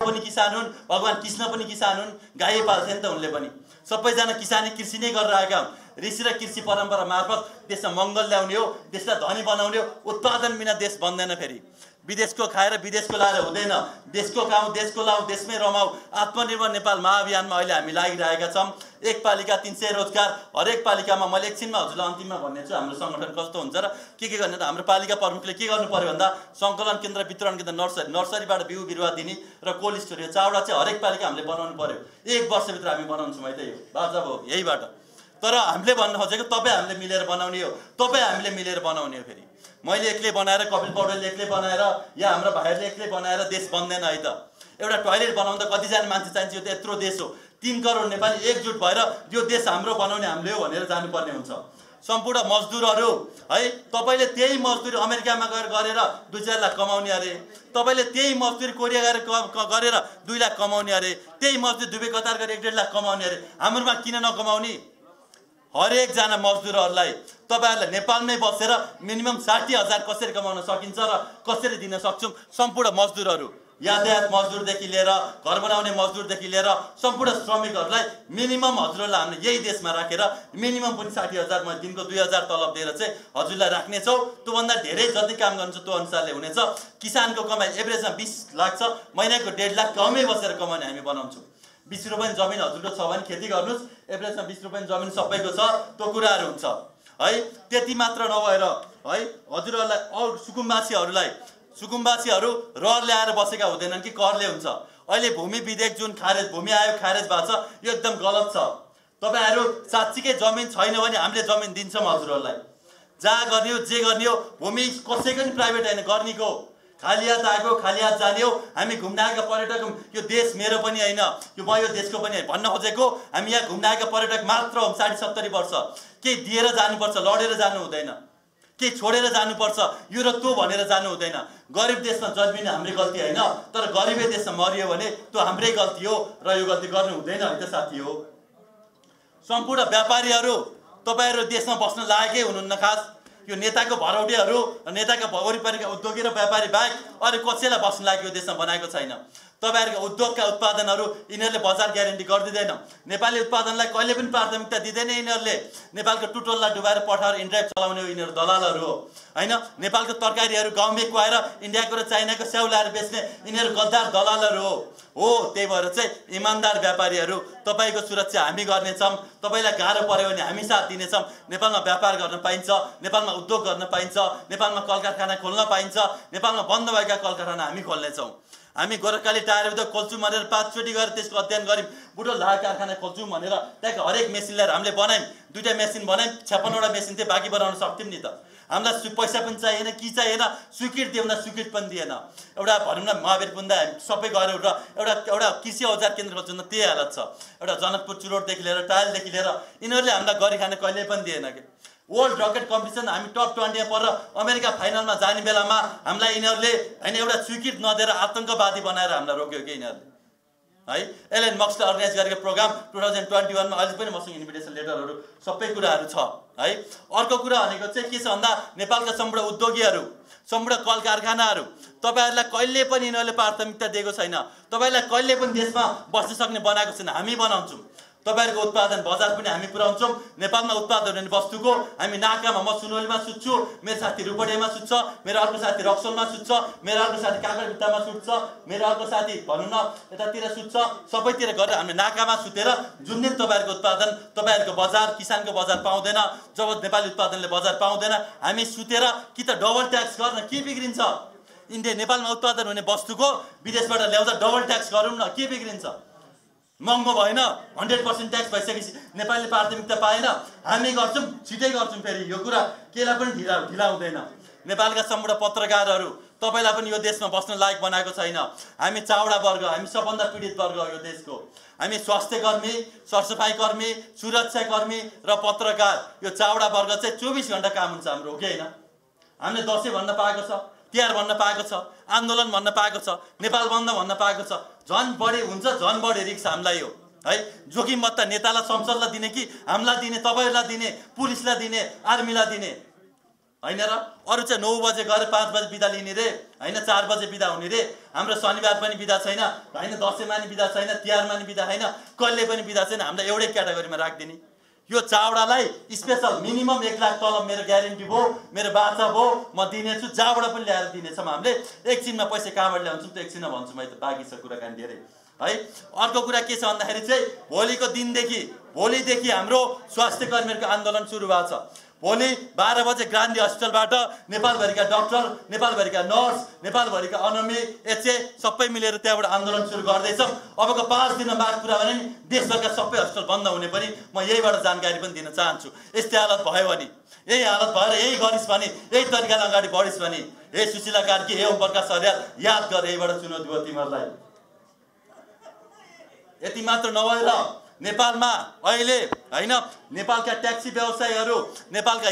पनि किसान हुन्, भगवान कृष्ण पनि किसान हुन्, गाई पाल्थे नि त उनले पनि। सबैजना किसानी कृषि नै गरेर आएका हुन्। ऋषि र कृषि परम्परा मार्फत देशमा मङ्गल ल्याउने हो, देशलाई धनी बनाउने हो। उत्पादन बिना देश बन्दैन। फेरि विदेशको खाएर विदेशको लाएर हुँदैन। देशको खाऊ, देशको लाऊ, देशमै रमाऊ। आत्मनिर्भर नेपाल महाअभियानमा अहिले हामी लागिरहेका छौँ। एक पालिका 300 रोजगार, हरेक पालिकामा। मैले एकछिनमा हजुरलाई अन्तिममा भन्ने छु हाम्रो सङ्गठन कस्तो हुन्छ र के गर्ने। त हाम्रो पालिका प्रमुखले के गर्नु पर्यो भन्दा सङ्कलन केन्द्र, वितरण केन्द्र, नर्सरीबाट बिउ बिरुवा दिने र कोल्ड स्टोर, यो चारवटा चाहिँ हरेक पालिका हामीले बनाउनु पर्यो। 1 वर्षभित्र हामी बनाउँछौँ है त। यो बाजा हो यहीबाट। तर हामीले भन्न खोजेको तपाईँ हामीले मिलेर बनाउने हो, तपाईँ हामीले मिलेर बनाउने हो। फेरि मैले एक्लै बनाएर, कपिल पौडेलले एक्लै बनाएर, या हाम्रो भाइहरूले एक्लै बनाएर देश बन्दैन है त। एउटा टोयलेट बनाउँदा कतिजना मान्छे चाहिन्छ? यो त यत्रो देश हो। 3 करोड नेपाली एकजुट भएर यो देश हाम्रो बनाउने हामीले हो भनेर जानुपर्ने हुन्छ। सम्पूर्ण मजदुरहरू है, तपाईँले त्यही मजदुरी अमेरिकामा गएर गरेर 2-4 लाख कमाउने अरे, तपाईँले त्यही मजदुरी कोरिया गएर गरेर 2 लाख कमाउने अरे, त्यही मजदुरी दुबई कतार गरेर 1.5 लाख कमाउने अरे। हाम्रोमा किन नकमाउने? हरेकजना मजदुरहरूलाई तपाईँहरूलाई नेपालमै बसेर मिनिमम 60,000 कसरी कमाउन सकिन्छ र कसरी दिन सक्छौँ? सम्पूर्ण मजदुरहरू, यातायात मजदुरदेखि लिएर घर बनाउने मजदुरदेखि लिएर सम्पूर्ण श्रमिकहरूलाई मिनिमम हजुरहरूलाई हामीले यही देशमा राखेर मिनिमम पनि 60,000, म दिनको 2,000 तलब दिएर चाहिँ हजुरलाई राख्नेछौँ। त्योभन्दा धेरै जति काम गर्नुहुन्छ त्यो अनुसारले हुनेछ। किसानको कमाइ एभरेजमा 20 लाख छ, महिनाको 1.5 लाख गाउँमै बसेर कमाउने हामी बनाउँछौँ। 20 रुपैयाँ जमिन हजुरको छ भने खेती गर्नुहोस्, एभरेजमा 20 रुपैयाँ जमिन सबैको छ, त्यो कुराहरू हुन्छ है। त्यति मात्र नभएर है, हजुरहरूलाई अरू सुकुम्बासीहरू रहर ल्याएर बसेका हुँदैनन् कि करले हुन्छ। अहिले भूमि विधेयक जुन भूमि आयोग खारेज भएको छ, यो एकदम गलत छ। तपाईँहरू साँच्चीकै जमिन छैन भने हामीले जमिन दिन्छौँ हजुरहरूलाई। जहाँ गर्ने हो, जे गर्ने हो, भूमि कसैको पनि प्राइभेट होइन, गर्नेको। खाली हात आएको खाली हात जाने हो। हामी घुम्न आएका पर्यटक, यो देश मेरो पनि होइन, यो म यो देशको पनि होइन भन्न खोजेको। हामी यहाँ घुम्न आएका पर्यटक मात्र हौँ। 70 वर्ष केही दिएर जानुपर्छ, लडेर जानु हुँदैन, केही छोडेर जानुपर्छ, यो र त्यो भनेर जानु हुँदैन। गरिब देशमा जन्मिने हाम्रो गल्ती होइन, तर गरिबै देशमा मरियो भने त्यो हाम्रै गल्ती हो र यो गल्ती गर्नु हुँदैन है त साथी हो। सम्पूर्ण व्यापारीहरू, तपाईँहरू देशमा बस्न लायकै हुनुहुन्न। खास यो नेताको भरौटेहरू, नेताको वरिपरिका उद्योगी र व्यापारी बाहेक अरू कसैलाई बस्न लायक यो देशमा बनाएको छैन। तपाईँहरूको उद्योगका उत्पादनहरू यिनीहरूले बजार ग्यारेन्टी गरिदिँदैन। नेपाली उत्पादनलाई कहिले पनि प्राथमिकता दिँदैन यिनीहरूले। नेपालको टुटोललाई डुबाएर पठाएर इन्ड्राइभ चलाउने हो यिनीहरू, दलालहरू हो होइन। नेपालको तरकारीहरू गाउँमै कुहाएर इन्डियाको र चाइनाको स्याउ ल्याएर बेच्ने यिनीहरू गद्दार दलालहरू हो। त्यही भएर चाहिँ इमान्दार व्यापारीहरू, तपाईँको सुरक्षा हामी गर्नेछौँ। तपाईँलाई गाह्रो पर्यो भने हामी साथ दिनेछौँ। नेपालमा व्यापार गर्न पाइन्छ, नेपालमा उद्योग गर्न पाइन्छ, नेपालमा कल कारखाना खोल्न पाइन्छ। नेपालमा बन्द भएका कल कारखाना हामी खोल्नेछौँ। हामी गोरखकाली टायर उद्योग खोल्छौँ भनेर 5 चोटि गएर त्यसको अध्ययन गऱ्यौँ। बुढो लाहा कारखाना खोल्छौँ भनेर त्यहाँको हरेक मेसिन ल्याएर हामीले बनायौँ। 2टा मेसिन बनायौँ, 56वटा मेसिन थियो, बाँकी बनाउन सक्थ्यौँ नि त। हामीलाई पैसा पनि चाहिएन, कि चाहिएन, स्वीकृति दिएन, स्वीकृति पनि दिएन। एउटा भनौँ न महावीर पुन्दा सबै गऱ्यौँ र एउटा कृषि औजार केन्द्र खोल्छौँ, त्यही हालत छ। एउटा जनकपुर चुरोटदेखि लिएर टाइलदेखि लिएर यिनीहरूले हामीलाई गरी खाने कहिले पनि दिएन कि। वर्ल्ड रकेट कम्पिटिसन हामी टप 20मा परेर अमेरिका फाइनलमा जाने बेलामा हामीलाई यिनीहरूले होइन एउटा स्वीकृति नदिएर आतङ्कवादी बनाएर हामीलाई रोक्यो कि यिनीहरूले है। एलन मस्कले अर्गनाइज गरेको प्रोग्राम 2021 मा अहिले पनि मसँग इन्भिटेसन लेटरहरू सबै कुराहरू छ है। अर्को कुरा भनेको चाहिँ के छ भन्दा नेपालका सम्पूर्ण उद्योगीहरू, सम्पूर्ण कल कारखानाहरू, तपाईँहरूलाई कहिले पनि यिनीहरूले प्राथमिकता दिएको छैन। तपाईँलाई कहिले पनि देशमा बस्न सक्ने बनाएको छैन, हामी बनाउँछौँ। तपाईँहरूको उत्पादन बजार पनि हामी पुर्याउँछौँ। नेपालमा उत्पादन हुने वस्तुको हामी नाकामा, म सुनौलीमा सुत्छु, मेरो साथी रूपडेमा सुत्छ, मेरो अर्को साथी रक्सोलमा सुत्छ, मेरो अर्को साथी काँक्राभिट्टामा सुत्छ, मेरो अर्को साथी भनौँ न यतातिर सुत्छ। सबैतिर गरेर हामी नाकामा सुतेर जुन दिन तपाईँहरूको उत्पादन, तपाईँहरूको बजार, किसानको बजार पाउँदैन, जब नेपाली उत्पादनले बजार पाउँदैन, हामी सुतेर कि त डबल ट्याक्स गर्न, के बिग्रिन्छ? इन्डिया नेपालमा उत्पादन हुने वस्तुको विदेशबाट ल्याउँदा डबल ट्याक्स गरौँ न, के बिग्रिन्छ? महँगो भएन? 100% ट्याक्स भइसकेपछि नेपालले प्राथमिकता पाएन, हामी गर्छौँ, छिटै गर्छौँ। फेरि यो कुरा केलाई पनि ढिला हुँदैन। नेपालका सम्पूर्ण पत्रकारहरू, तपाईँलाई पनि यो देशमा बस्न लायक बनाएको छैन। हामी चावडा वर्ग, हामी सबभन्दा पीडित वर्ग हो यो देशको। हामी स्वास्थ्य कर्मी, सरसफाइ कर्मी, सुरक्षाकर्मी र पत्रकार, यो चावडा वर्ग चाहिँ 24 घण्टा काम हुन्छ हाम्रो, हो कि होइन? हामीले दसैँ भन्न पाएको छ, तिहार भन्न पाएको छ, आन्दोलन भन्न पाएको छ, नेपाल बन्द भन्न पाएको छ। झन् बढी हुन्छ, झन् बढी रिक्स हामीलाई हो है। जोखिम मत नेतालाई, संसदलाई दिने कि हामीलाई दिने, तपाईँहरूलाई दिने, पुलिसलाई दिने, आर्मीलाई दिने हैन र? अरू चाहिँ 9 बजे गएर 5 बजे बिदा लिने रे हैन, 4 बजे बिदा हुने रे। हाम्रो शनिबार पनि बिदा छैन हैन, दशैँमा नि बिदा छैन, तिहारमा नि बिदा छैन, कहिले पनि बिदा छैन। हामीलाई एउटै क्याटेगोरीमा राखिदिने। यो चावडालाई स्पेशल मिनिमम 1 लाख तलब मेरो ग्यारेन्टी भयो, मेरो बाचा भयो, म दिनेछु। जहाँबाट पनि ल्याएर दिनेछौँ हामीले। एकछिनमा पैसा कहाँबाट ल्याउँछौँ त्यो एकछिनमा भन्छु म, त बाँकी छ कुराकानी धेरै है। अर्को कुरा के छ भन्दाखेरि चाहिँ भोलिदेखि हाम्रो स्वास्थ्य कर्मीहरूको आन्दोलन सुरु भएको छ। भोलि 12 बजे गान्धी हस्पिटलबाट नेपालभरिका डाक्टर, नेपालभरिका नर्स, नेपालभरिका अनमी, एचए सबै मिलेर त्यहाँबाट आन्दोलन सुरु गर्दैछौँ। अबको 5 दिनमा बाद कुरा भने नि देशभरका सबै हस्पिटल बन्द हुने पनि म यहीबाट जानकारी पनि दिन चाहन्छु। यस्तै हालत भयो भने, यही हालत भएर यही गरिस् भने, यही तरिकाले अगाडि बढिस् भने, हे सुशीला कार्की, हे ओम प्रकाश अर्याल, याद गर यहीबाट चुनौती हो तिमीहरूलाई। यति मात्र नभएर नेपालमा अहिले हैन, नेपालका ट्याक्सी व्यवसायीहरू, नेपालका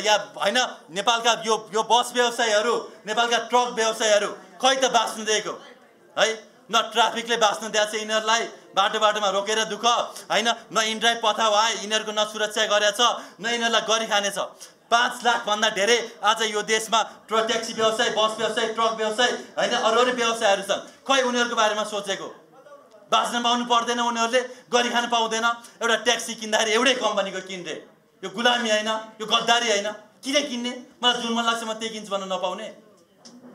नेपालका यो बस व्यवसायीहरू, नेपालका ट्रक व्यवसायीहरू खै त बाँच्नु दिएको है? न ट्राफिकले बाँच्नु दिएको छ यिनीहरूलाई, बाटोमा रोकेर दुःख हैन, न इन्ड्राइभ पथाउ आए यिनीहरूको न सुरक्षा गरेछ, न यिनीहरूलाई गरी खानेछ। 5 लाख भन्दा धेरै आज यो देशमा ट्याक्सी व्यवसाय, बस व्यवसाय, ट्रक व्यवसाय हैन, अरू व्यवसायहरू छन्। खै उनीहरूको बारेमा सोचेको? बाँच्न पाउनु पर्दैन, उनीहरूले गरी खान पाउँदैन। एउटा ट्याक्सी किन्दाखेरि एउटै कम्पनीको किन्ने, यो गुलामी होइन, यो गद्दारी होइन। किन किन्ने? मलाई जुन मन लाग्छ म त्यही किन्छु भन्न नपाउने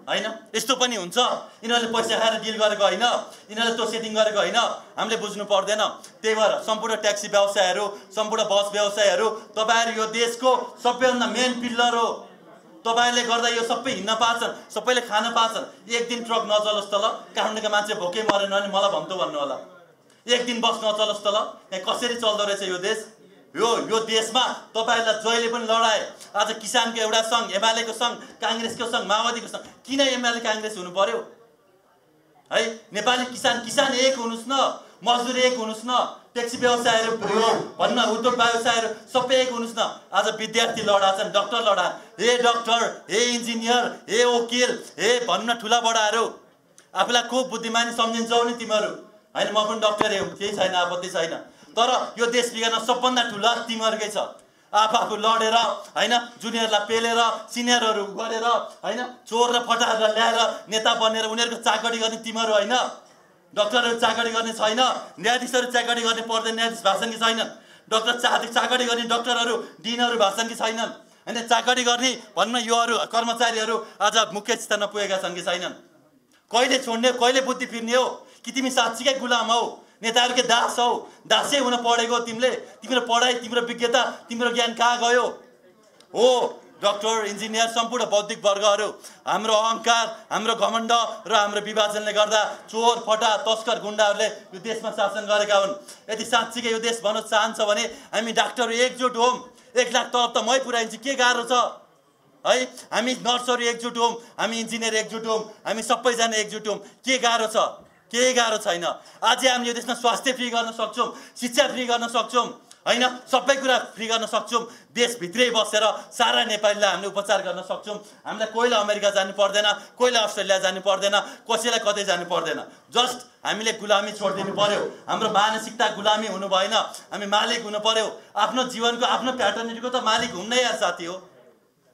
हैन? यस्तो पनि हुन्छ। यिनीहरूले पैसा खाएर डिल गरेको होइन, यिनीहरूले त्यो सेटिङ गरेको होइन, हामीले बुझ्नु पर्दैन। त्यही भएर सम्पूर्ण ट्याक्सी व्यवसायहरू, सम्पूर्ण बस व्यवसायहरू, तपाईँहरू यो देशको सबैभन्दा मेन पिल्लर हो। तपाईहरुले गर्दा यो सबै हिँड्न पाछन्, सबैले खान पाछन्। एक दिन ट्रक नचलोस् त ल, काठमाडौँका मान्छे भोकै मरेन भने मलाई भन्नु भन्नु होला। एक दिन बस नचलोस् त ल, यहाँ कसरी चल्दो रहेछ यो देश? यो देशमा तपाईहरुलाई जहिले पनि लडाए। आज किसानको एउटा संघ, एमालेको संघ, कांग्रेसको संघ, माओवादीको संघ, किन एमाले कांग्रेस हुनु पर्यो है? नेपाली किसान एक हुनुस् न, मजदुर एक हुनुस् न, ट्याक्सी व्यवसायहरू भन्न, उद्योग व्यवसायहरू सबै एक हुनुस् न। आज विद्यार्थी लडा छन्, डाक्टर लडा, हे डाक्टर, हे इन्जिनियर, हे वकिल, हे भन्न ठुला बडाहरू। आफूलाई खुब बुद्धिमानी सम्झिन्छौ नि तिमीहरू हैन? म पनि डाक्टरै हुँ, केही छैन, आपत्ति छैन। तर यो देश बिगार्न सबभन्दा ठुला तिमीहरूकै छ। आफू लडेर हैन, जुनियरलाई पेलेर, सिनियरहरू गरेर हैन, चोर र फटाहरू ल्याएर नेता बनेर उनीहरूको चाकडी गर्ने तिमीहरू हैन? डाक्टरहरू चाकडी गर्ने छैन, न्यायाधीशहरू चाकडी गर्ने पर्दैन, न्यायाधीश भाषण कि छैनन्? डाक्टर चाकडी गर्ने डाक्टरहरू, डिनहरू भाषण कि छैनन्? हैन, चाकडी गर्ने भन्न योहरू कर्मचारीहरू आज मुख्य स्थानमा पुगेका छन् कि छैनन्? कहिले छोड्ने, कहिले बुद्धि फिर्ने हो? कि तिमी साँच्चीकै गुलाम हौ, नेताहरूकै दास हौ? दासै हुन पढेको तिमीले? तिम्रो पढाइ, तिम्रो विज्ञता, तिम्रो ज्ञान कहाँ गयो हो? डाक्टर, इन्जिनियर, सम्पूर्ण बौद्धिक वर्गहरू, हाम्रो अहङ्कार, हाम्रो घमण्ड र हाम्रो विभाजनले गर्दा चोर, फटा, तस्कर, गुण्डाहरूले यो देशमा शासन गरेका हुन्। यदि साँच्चीकै यो देश भन्न चाहन्छ भने हामी डाक्टरहरू एकजुट हौँ। 1 लाख तलब त मै पुऱ्याइन्छु, के गाह्रो छ है? हामी नर्सहरू एकजुट हौँ, हामी इन्जिनियर एकजुट हौँ, हामी सबैजना एकजुट हौँ, के गाह्रो छ? केही गाह्रो छैन। आज हामीले यो देशमा स्वास्थ्य फ्री गर्न सक्छौँ, शिक्षा फ्री गर्न सक्छौँ हैन, सबै कुरा फ्री गर्न सक्छौँ। देशभित्रै बसेर सारा नेपालीलाई हामीले उपचार गर्न सक्छौँ। हामीलाई कोहीले अमेरिका जानु पर्दैन, कोहीले अस्ट्रेलिया जानु पर्दैन, कसैलाई कतै जानु पर्दैन। जस्ट हामीले गुलामी छोडिदिनु पर्यो। हाम्रो मानसिकता गुलामी हुनु भएन, हामी मालिक हुनु पर्यो। आफ्नो जीवनको, आफ्नो प्याटर्निटीको त मालिक हुन्न यार साथी हो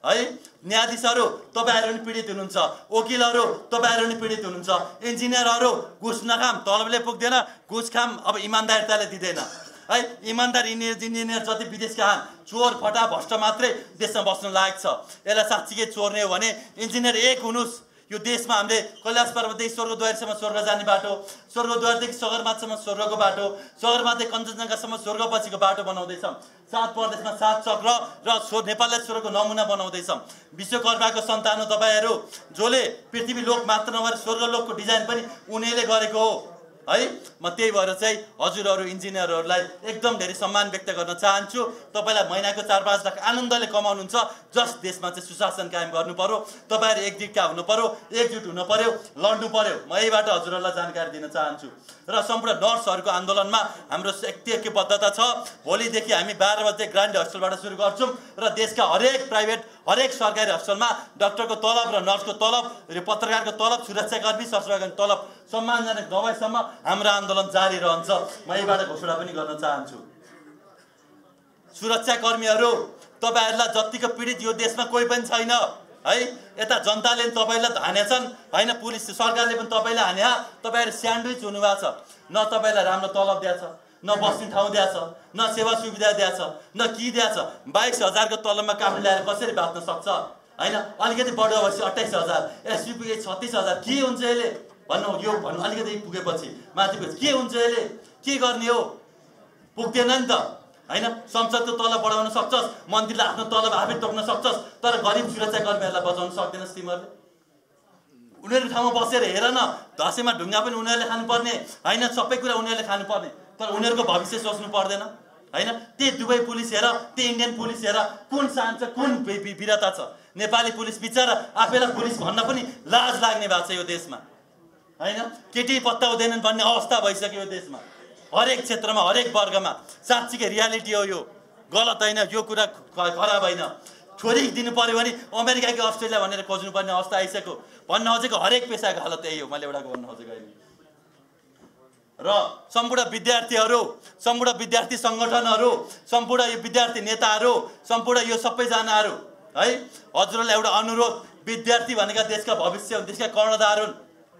है? न्यायाधीशहरू तपाईहरु पनि पीडित हुनुहुन्छ, वकिलहरू तपाईहरु पनि पीडित हुनुहुन्छ, इन्जिनियरहरू घुस नखाम, तलबले पुग्दैन, घुस खाम, अब इमानदारिताले दिँदैन है? इमानदार इन्जिनियर जति विदेशका चोर, फटा, भ्रष्ट मात्रै देशमा बस्न लायक छ। यसलाई साँच्चीकै चोर्ने हो भने इन्जिनियर एक हुनुस्। यो देशमा हामीले कैलाश पर्वतदेखि स्वर्गद्वारसम्म स्वर्ग जाने बाटो, स्वर्गद्वारदेखि सगरमाथासम्म स्वर्गको बाटो, सगरमाथि कञ्चनजङ्घासम्म स्वर्गपछिको बाटो बनाउँदैछौँ। 7 प्रदेशमा 7 चक्र र नेपाललाई स्वर्गको नमुना बनाउँदैछौँ। विश्वकर्माको सन्तान हो तपाईँहरू, जसले पृथ्वी लोक मात्र नभएर स्वर्गलोकको डिजाइन पनि उनीहरूले गरेको हो है? म त्यही भएर चाहिँ हजुरहरू इन्जिनियरहरूलाई एकदम धेरै सम्मान व्यक्त गर्न चाहन्छु। तपाईँलाई महिनाको 4-5 लाख आनन्दले कमाउनुहुन्छ। जस्ट देशमा चाहिँ सुशासन कायम गर्नु पर्यो। तपाईँहरू एकजुटका हुनु पर्यो, एकजुट हुनु पर्यो, लड्नु पर्यो। म यहीबाट हजुरहरूलाई जानकारी दिन चाहन्छु। र सम्पूर्ण नर्सहरूको आन्दोलनमा हाम्रो ऐक्यबद्धता छ। भोलिदेखि हामी 12 बजे ग्रान्ड हस्पिटलबाट सुरु गर्छौँ र देशका हरेक प्राइभेट, हरेक सरकारी हस्पिटलमा डाक्टरको तलब र नर्सको तलब र पत्रकारको तलब, सुरक्षाकर्मी, सशस्त्र तलब सम्मानजनक नभएसम्म हाम्रो आन्दोलन जारी रहन्छ। म यहीबाट घोषणा पनि गर्न चाहन्छु। सुरक्षाकर्मीहरू, तपाईहरुलाई जतिको पीडित यो देशमा कोही पनि छैन है। यता जनताले तपाईलाई हानेछन् हैन, पुलिस सरकारले पनि तपाईलाई हान्या। तपाईहरु स्यान्डविच हुनुभएको छ। न तपाईलाई राम्रो तलब दिएछ, न बस्ने ठाउँ दिएछ, न सेवा सुविधा दिएछ, न कि दिएछ। 22,000 को तलबमा काम ल्याएर कसरी बाँच्न सक्छ हैन? अलिकति बढ्यो भएपछि 28,000, एसपी पुगे 36,000। के हुन्छ यसले भन्नु? यो भन्नु अलिकति पुगेपछि माथि पुगे के हुन्छ यसले? के गर्ने हो? पुग्दैन नि त हैन। संसदको तलब बढाउन सक्छस्, मन्त्रीले आफ्नो तलब आफै तोक्न सक्छस्, तर गरिब सुरक्षाकर्मीहरूलाई बचाउन सक्दैनस् तिमीहरूले। उनीहरूको ठाउँमा बसेर हेर न, दसैँमा ढुङ्गा पनि उनीहरूले खानुपर्ने हैन, सबै कुरा उनीहरूले खानुपर्ने, तर उनीहरूको भविष्य सोच्नु पर्दैन हैन। त्यही दुबई पुलिस हेर, त्यही इन्डियन पुलिस हेर, कुन शान छ, कुन वीरता छ। नेपाली पुलिस बिचारा आफैलाई पुलिस भन्न पनि लाज लाग्ने भएको छ यो देशमा हैन। केटी पत्ता हुँदैनन् भन्ने अवस्था भइसक्यो यो देशमा, हरेक क्षेत्रमा, हरेक वर्गमा। साँच्चीकै रियालिटी हो यो, गलत होइन, यो कुरा खराब होइन। छोरी दिनु पर्यो भने अमेरिका कि अस्ट्रेलिया भनेर खोज्नुपर्ने अवस्था आइसक्यो। भन्न खोजेको हरेक पेसाको हालत यही हो, मैले एउटा भन्न खोजेको अहिले। र सम्पूर्ण विद्यार्थीहरू, सम्पूर्ण विद्यार्थी सङ्गठनहरू, सम्पूर्ण यो विद्यार्थी नेताहरू, सम्पूर्ण यो सबैजनाहरू है, हजुरहरूलाई एउटा अनुरोध, विद्यार्थी भनेका देशका भविष्य हुन्, देशका कर्णधार हुन्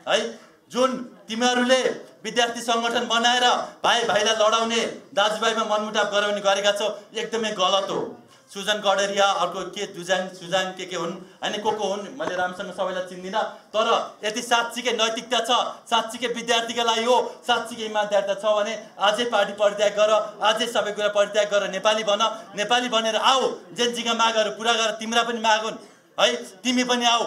है। जुन तिमीहरूले विद्यार्थी सङ्गठन बनाएर भाइ भाइलाई लडाउने, दाजुभाइमा मनमुटाव गराउने गरेका छौ, एकदमै गलत हो। सुजन गडेरिया, अर्को के सुजान के हुन् हैन, को हुन्, मैले राम्रोसँग सबैलाई चिन्दिनँ, तर यदि साँच्चीकै नैतिकता छ, साँच्चीकै विद्यार्थीका लागि हो, साँच्चीकै इमान्दारिता छ भने आजै पार्टी परित्याग गर, आजै सबै कुरा परित्याग गर, नेपाली बन। नेपाली बनेर आऊ, जेन्जीका मागहरू पुरा गर, तिम्रा पनि माग हुन् है, तिमी पनि आऊ।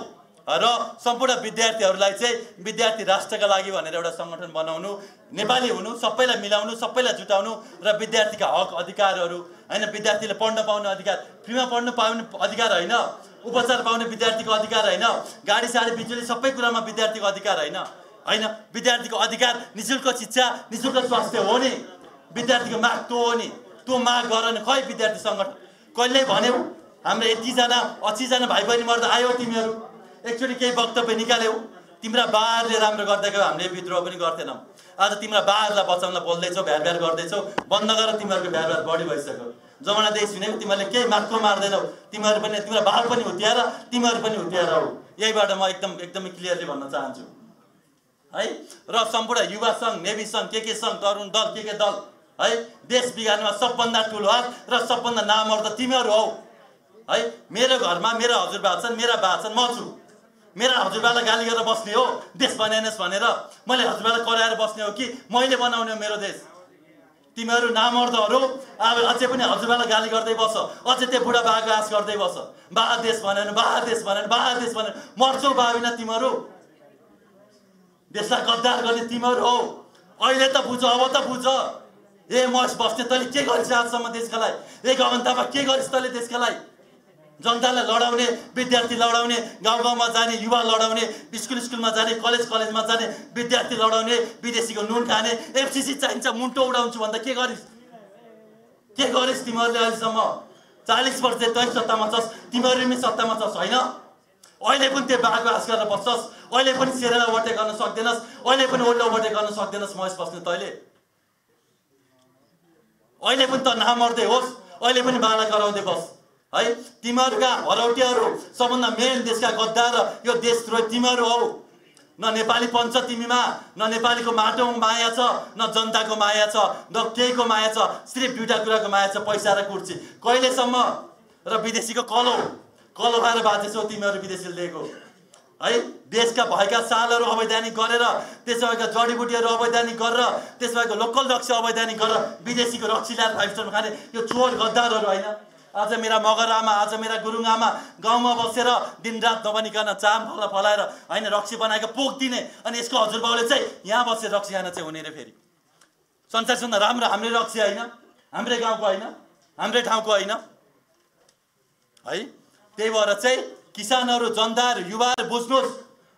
र सम्पूर्ण विद्यार्थीहरूलाई चाहिँ विद्यार्थी राष्ट्रका लागि भनेर एउटा सङ्गठन बनाउनु, नेपाली हुनु, सबैलाई मिलाउनु, सबैलाई जुटाउनु, र विद्यार्थीका हक अधिकारहरू हैन, विद्यार्थीले पढ्न पाउने अधिकार, फ्रीमा पढ्न पाउने अधिकार होइन, उपचार पाउने विद्यार्थीको अधिकार होइन, गाडी साडी बिजुली सबै कुरामा विद्यार्थीको अधिकार होइन हैन। विद्यार्थीको अधिकार निशुल्क शिक्षा, निशुल्क स्वास्थ्य हो नि, विद्यार्थीको माग त्यो हो नि। त्यो माग गर नि। खै विद्यार्थी सङ्गठन कहिल्यै भन्यौ? हाम्रो यतिजना 80जना भाइ बहिनी मर्दा आयो, तिमीहरू एकचोटि केही वक्तव्य निकाल्यौ? तिम्रा बारले राम्रो गर्दै गयो, हामीले विद्रोह पनि गर्थेनौँ। आज तिम्रा बारलाई बचाउन बोल्दैछौ, भ्यार गर्दैछौ, बन्द गर। तिमीहरूको भ्यार बढी भइसक्यो। जमानादेखि सुनेको तिमीहरूले केही मागको मार्दैनौ, तिमीहरू पनि, तिम्रो बाल पनि हुत्याएर, तिमीहरू पनि हुत्याएर हो। यहीबाट म एकदमै क्लियरली भन्न चाहन्छु है। र सम्पूर्ण युवा सङ्घ, नेभी सङ्घ, के सङ्घ, तरुण दल, के दल है, देश बिगार्नमा सबभन्दा ठुलो हात र सबभन्दा नामर्द तिमीहरू हौ है। मेरो घरमा मेरो हजुरबा छन्, मेरा बा छन्, म छु। मेरा हजुरबालाई गाली गरेर बस्ने हो देश बनाएनस् भनेर? मैले हजुरबालाई कराएर बस्ने हो कि मैले बनाउने हो मेरो देश? तिमीहरू नामर्दहरू अब अझै पनि हजुरबालाई गाली गर्दै बस, अझै त्यो बुढा बाको आश गर्दै बस। बाहा देश भनेर, बाहा देश भनेर, बाहा देश भनेर मर्छौ बाबिना तिमीहरू। देशलाई गद्दार गर्ने तिमीहरू हौ। अहिले त बुझ, अब त बुझ। ए महेश बस्ने, तैँले के गरिस् आजसम्म देशका लागि? ए गगन थापा के गरिस् तैँले देशका लागि? जनतालाई लडाउने, विद्यार्थी लडाउने, गाउँ गाउँमा जाने, युवा लडाउने, स्कुलमा जाने, कलेजमा जाने विद्यार्थी लडाउने, विदेशीको नुन खाने, एफसीसी चाहिन्छ मुन्टो उडाउँछु भन्दा के गरिस्? के गरिस् तिमीहरूले अहिलेसम्म? 40 वर्ष तै सत्तामा छस्, तिमीहरू पनि सत्तामा छस् होइन? अहिले पनि त्यो बाघको आश गरेर बस्छस्, अहिले पनि सेरेर ओभरटेक गर्न सक्दैनस्, अहिले पनि ओल्ड ओभरटेक गर्न सक्दैनस्। महेश बस्ने तैँले अहिले पनि त नामर्दै होस्, अहिले पनि बाला गराउँदै बस है। तिमीहरूका हरौटियाहरू सबभन्दा मेन देशका गद्दार, यो देशद्रोही तिमीहरू हौ। न नेपालीपन छ तिमीमा, न नेपालीको माटोमा माया छ, न जनताको माया छ, न केहीको माया छ। सिर्फ दुईटा कुराको माया छ, पैसा र कुर्सी। कहिलेसम्म? र विदेशीको कलो खाएर बाँचेछौ तिमीहरू, विदेशीले दिएको है। देशका भएका सालहरू अवैधानिक गरेर, त्यसो भएका जडीबुटीहरू अवैधानिक गरेर, त्यसो भएका लोकल रक्सी अवैधानिक गरेर विदेशीको रक्सी ल्याएर 5 स्टारमा खाने यो चोर गद्दारहरू होइन? आज मेरा मगर आमा, आज मेरा गुरुङ आमा गाउँमा बसेर दिनरात नबनिकन चाम फलाएर हैन रक्सी बनाएको पोक दिने, अनि यसको हजुरबाउले चाहिँ यहाँ बसेर रक्सी खान चाहिँ हुने रे। फेरि संसारभन्दा राम्रो हाम्रै रक्सी होइन, हाम्रै गाउँको होइन, हाम्रै ठाउँको होइन है। त्यही भएर चाहिँ किसानहरू, जनताहरू, युवाहरू बुझ्नुहोस्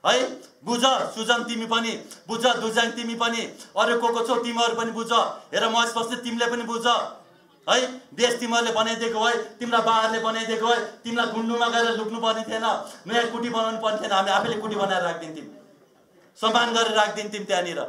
है। बुझ सुजन तिमी पनि बुझ, दुजाङ तिमी पनि, अरू को छौ तिमीहरू पनि बुझ। हेर महेश बस्ने तिमीले पनि बुझ है। देश तिमीहरूले बनाइदिएको भए, तिम्रा बाहरूले बनाइदिएको भए, तिमीलाई गुन्डुमा गएर लुक्नु पर्ने थिएन, नयाँ कुटी बनाउनु पर्ने थिएन। हामीले आफैले कुटी बनाएर राखिदिन्थ्यौँ, सम्मान गरेर राखिदिन्थ्यौँ त्यहाँनिर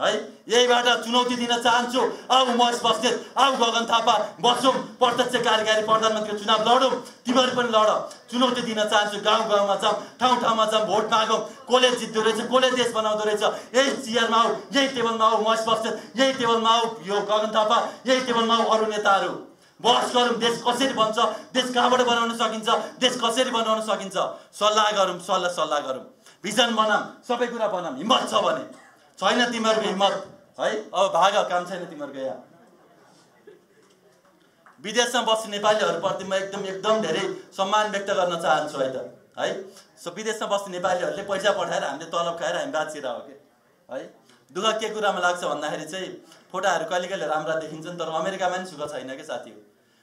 है। यहीबाट चुनौती दिन चाहन्छु। आऊ महेश बस्नेत, आऊ गगन थापा, बसौँ प्रत्यक्ष कार्यकारी प्रधानमन्त्रीको चुनाव लडौँ। तिमीहरू पनि लड। चुनौती दिन चाहन्छु। गाउँ गाउँमा जाउँ, ठाउँ ठाउँमा जाउँ, भोट मागौँ। कसले जित्दो रहेछ, कसले देश बनाउँदो रहेछ, यही चेयरमा आऊ, यही टेबलमा आऊ महेश बस्नेत, यही टेबलमा आऊ यो गगन थापा, यही टेबलमा आऊ अरू नेताहरू। बहस गरौँ। देश कसरी बन्छ, देश कहाँबाट बनाउन सकिन्छ, देश कसरी बनाउन सकिन्छ, सल्लाह गरौँ। सल्लाह गरौँ। भिजन बनाऊँ, सबै कुरा बनाऊँ। हिम्मत छ भने। छैन तिमीहरूको हिम्मत है, अब भाग, काम छैन तिमीहरूको। यहाँ विदेशमा बस्ने नेपालीहरूप्रति म एकदम धेरै सम्मान व्यक्त गर्न चाहन्छु है त है। सो विदेशमा बस्ने नेपालीहरूले पैसा पठाएर हामीले तलब खाएर हामी बाँचिरह हो कि है। दुःख के कुरामा लाग्छ भन्दाखेरि चाहिँ फोटाहरू कहिले कहिले राम्रा देखिन्छन्, तर अमेरिकामा पनि सुख छैन कि साथी हो।